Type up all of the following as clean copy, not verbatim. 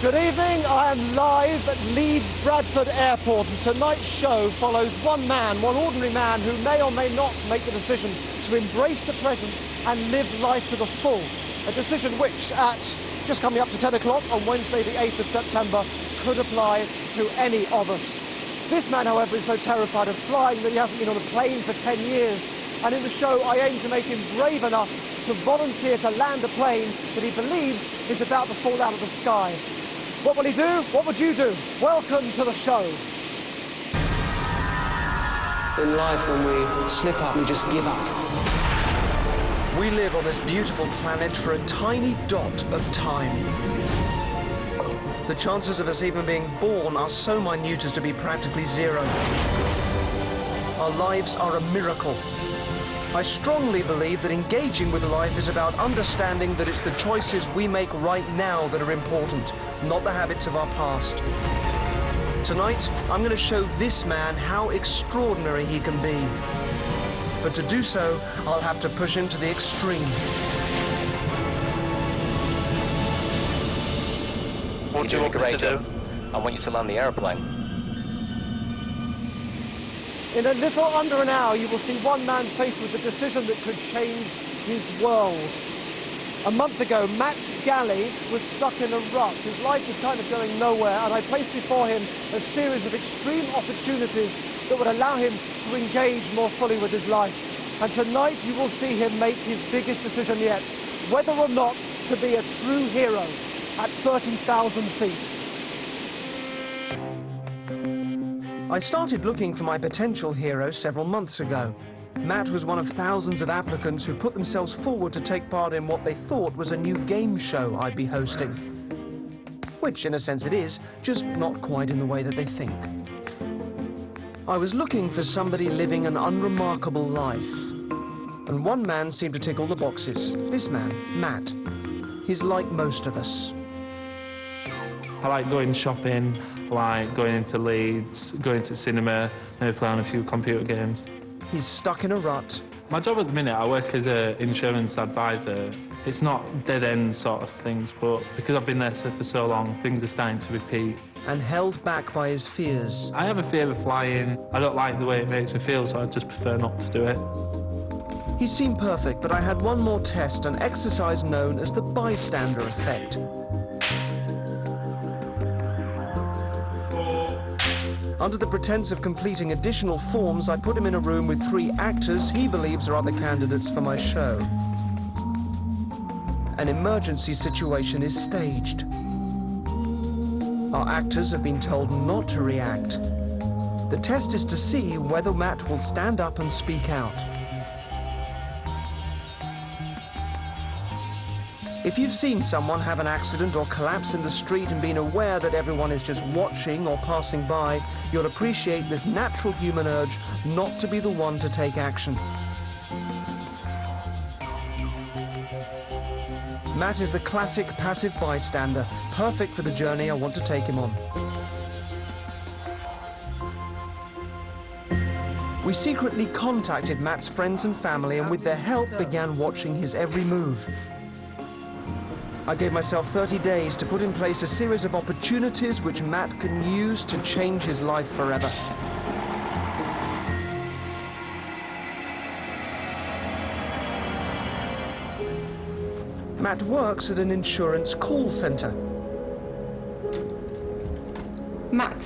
Good evening, I am live at Leeds Bradford Airport, and tonight's show follows one man, one ordinary man who may or may not make the decision to embrace the present and live life to the full. A decision which, at just coming up to 10 o'clock on Wednesday the 8th of September, could apply to any of us. This man, however, is so terrified of flying that he hasn't been on a plane for 10 years. And in the show, I aim to make him brave enough to volunteer to land a plane that he believes is about to fall out of the sky. What will he do? What would you do? Welcome to the show. In life, when we slip up, we just give up. We live on this beautiful planet for a tiny dot of time. The chances of us even being born are so minute as to be practically zero. Our lives are a miracle. I strongly believe that engaging with life is about understanding that it's the choices we make right now that are important, not the habits of our past. Tonight, I'm going to show this man how extraordinary he can be. But to do so, I'll have to push him to the extreme. What do you want me to do? I want you to land the aeroplane. In a little under an hour, you will see one man faced with a decision that could change his world. A month ago, Matt Galley was stuck in a rut. His life was kind of going nowhere, and I placed before him a series of extreme opportunities that would allow him to engage more fully with his life. And tonight, you will see him make his biggest decision yet, whether or not to be a true hero at 30,000 feet. I started looking for my potential hero several months ago. Matt was one of thousands of applicants who put themselves forward to take part in what they thought was a new game show I'd be hosting. Which, in a sense, it is, just not quite in the way that they think. I was looking for somebody living an unremarkable life. And one man seemed to tick all the boxes. This man, Matt. He's like most of us. I like going shopping, like going into Leeds, going to cinema, maybe playing a few computer games. He's stuck in a rut. My job at the minute, I work as an insurance advisor. It's not dead-end sort of things, but because I've been there for so long, things are starting to repeat. And held back by his fears. I have a fear of flying. I don't like the way it makes me feel, so I just prefer not to do it. He seemed perfect, but I had one more test, an exercise known as the bystander effect. Under the pretense of completing additional forms, I put him in a room with 3 actors he believes are other candidates for my show. An emergency situation is staged. Our actors have been told not to react. The test is to see whether Matt will stand up and speak out. If you've seen someone have an accident or collapse in the street and been aware that everyone is just watching or passing by, you'll appreciate this natural human urge not to be the one to take action. Matt is the classic passive bystander, perfect for the journey I want to take him on. We secretly contacted Matt's friends and family, and with their help began watching his every move. I gave myself 30 days to put in place a series of opportunities which Matt can use to change his life forever. Matt works at an insurance call centre. Matt's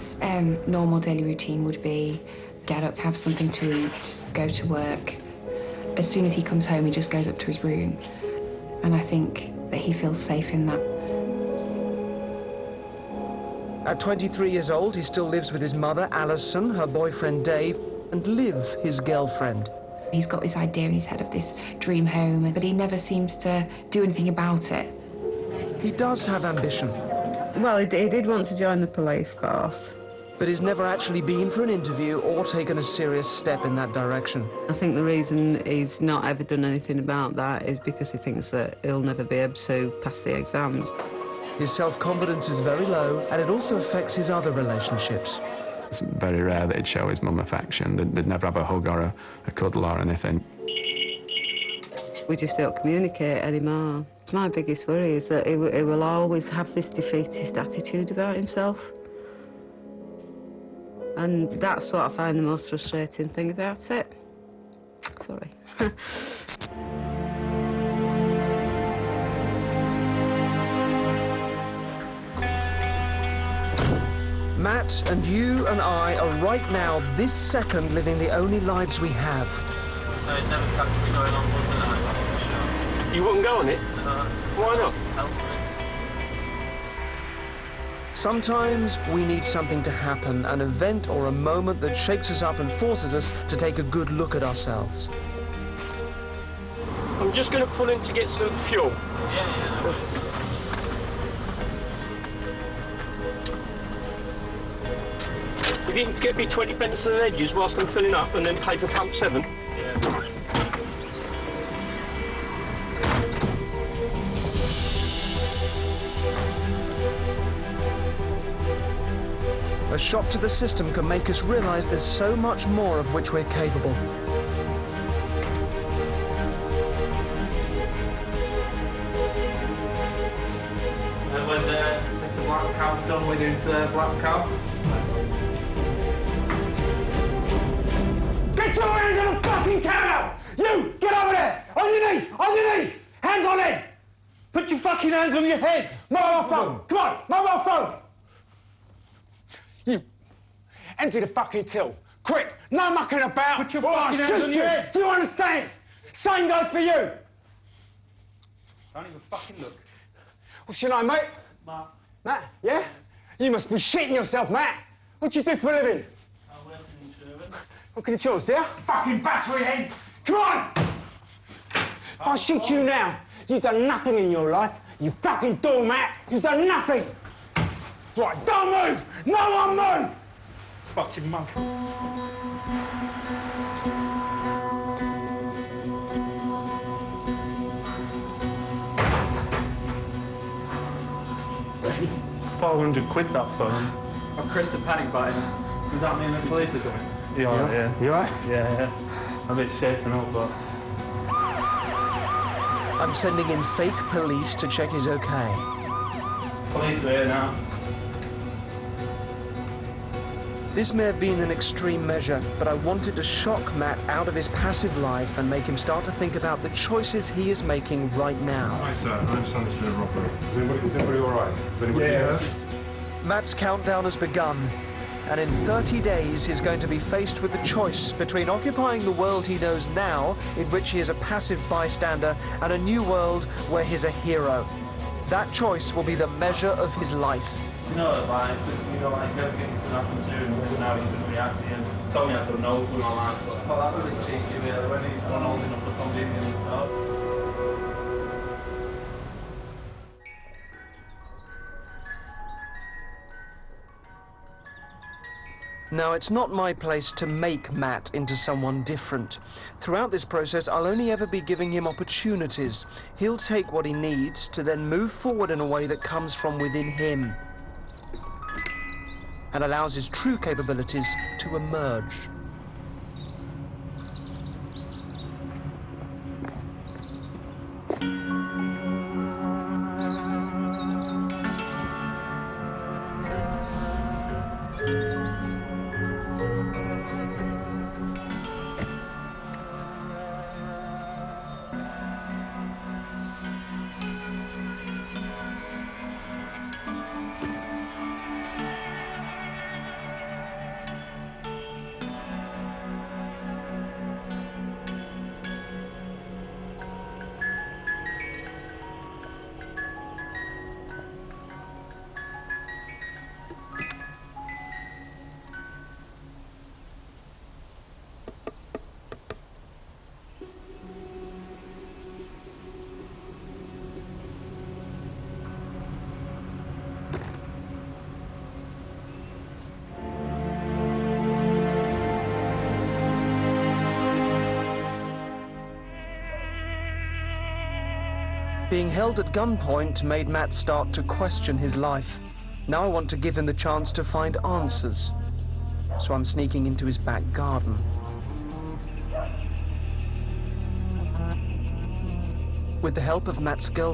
normal daily routine would be get up, have something to eat, go to work. As soon as he comes home, he just goes up to his room. And I think that he feels safe in that. At 23 years old, he still lives with his mother, Alison, her boyfriend, Dave, and Liv, his girlfriend. He's got this idea in his head of this dream home, but he never seems to do anything about it. He does have ambition. Well, he did want to join the police force. But he's never actually been for an interview or taken a serious step in that direction. I think the reason he's not ever done anything about that is because he thinks that he'll never be able to pass the exams. His self-confidence is very low, and it also affects his other relationships. It's very rare that he'd show his mum affection. They'd never have a hug or a cuddle or anything. we just don't communicate anymore. My biggest worry is that he will always have this defeatist attitude about himself. And that's what I find the most frustrating thing about it. Sorry. Matt and you and I are right now, this second, living the only lives we have. So it never catch me going on one tonight. You wouldn't go on it? Why not? Sometimes we need something to happen, an event or a moment that shakes us up and forces us to take a good look at ourselves. I'm just going to pull in to get some fuel. Yeah. If you can get me 20 pence to the edges whilst I'm filling up and then pay for pump 7. A shock to the system can make us realise there's so much more of which we're capable. And when Mr. Black Cow's done with his Black Cow. Get your hands on the fucking counter! You! Get over there! On your knees! On your knees! Hands on head! Put your fucking hands on your head! Mobile phone! Come on! Mobile phone! You! Empty the fucking till! Quick! No mucking about! Put your fucking hands on your head! Do you understand? Same goes for you! Don't even fucking look. What's your name, mate? Matt. Matt? Yeah? You must be shitting yourself, Matt! What do you do for a living? I work in insurance. What can you choose, yeah? Fucking battery head! Come on! If I shoot you now, you've done nothing in your life. You fucking doormat! You've done nothing! Right, don't move! No one move! Fucking monkey. £400 that phone. I've pressed the panic button. Does that mean the police are coming? You alright, yeah. You alright? Yeah. I'm a bit shaken up, but... I'm sending in fake police to check he's okay. Police are here now. This may have been an extreme measure, but I wanted to shock Matt out of his passive life and make him start to think about the choices he is making right now. Hi sir, I understand this is a robbery. Is anybody alright? Is anybody hurt? Matt's countdown has begun, and in 30 days he's going to be faced with the choice between occupying the world he knows now, in which he is a passive bystander, and a new world where he's a hero. That choice will be the measure of his life. You know, like, everything can happen to him, and now he's been reacting. He told me I don't know through my life, but I thought that was a cheeky really, when he's gone old enough to come in and stuff. Now, it's not my place to make Matt into someone different. Throughout this process, I'll only ever be giving him opportunities. He'll take what he needs to then move forward in a way that comes from within him and allows his true capabilities to emerge. Being held at gunpoint made Matt start to question his life. Now I want to give him the chance to find answers. So I'm sneaking into his back garden. With the help of Matt's girl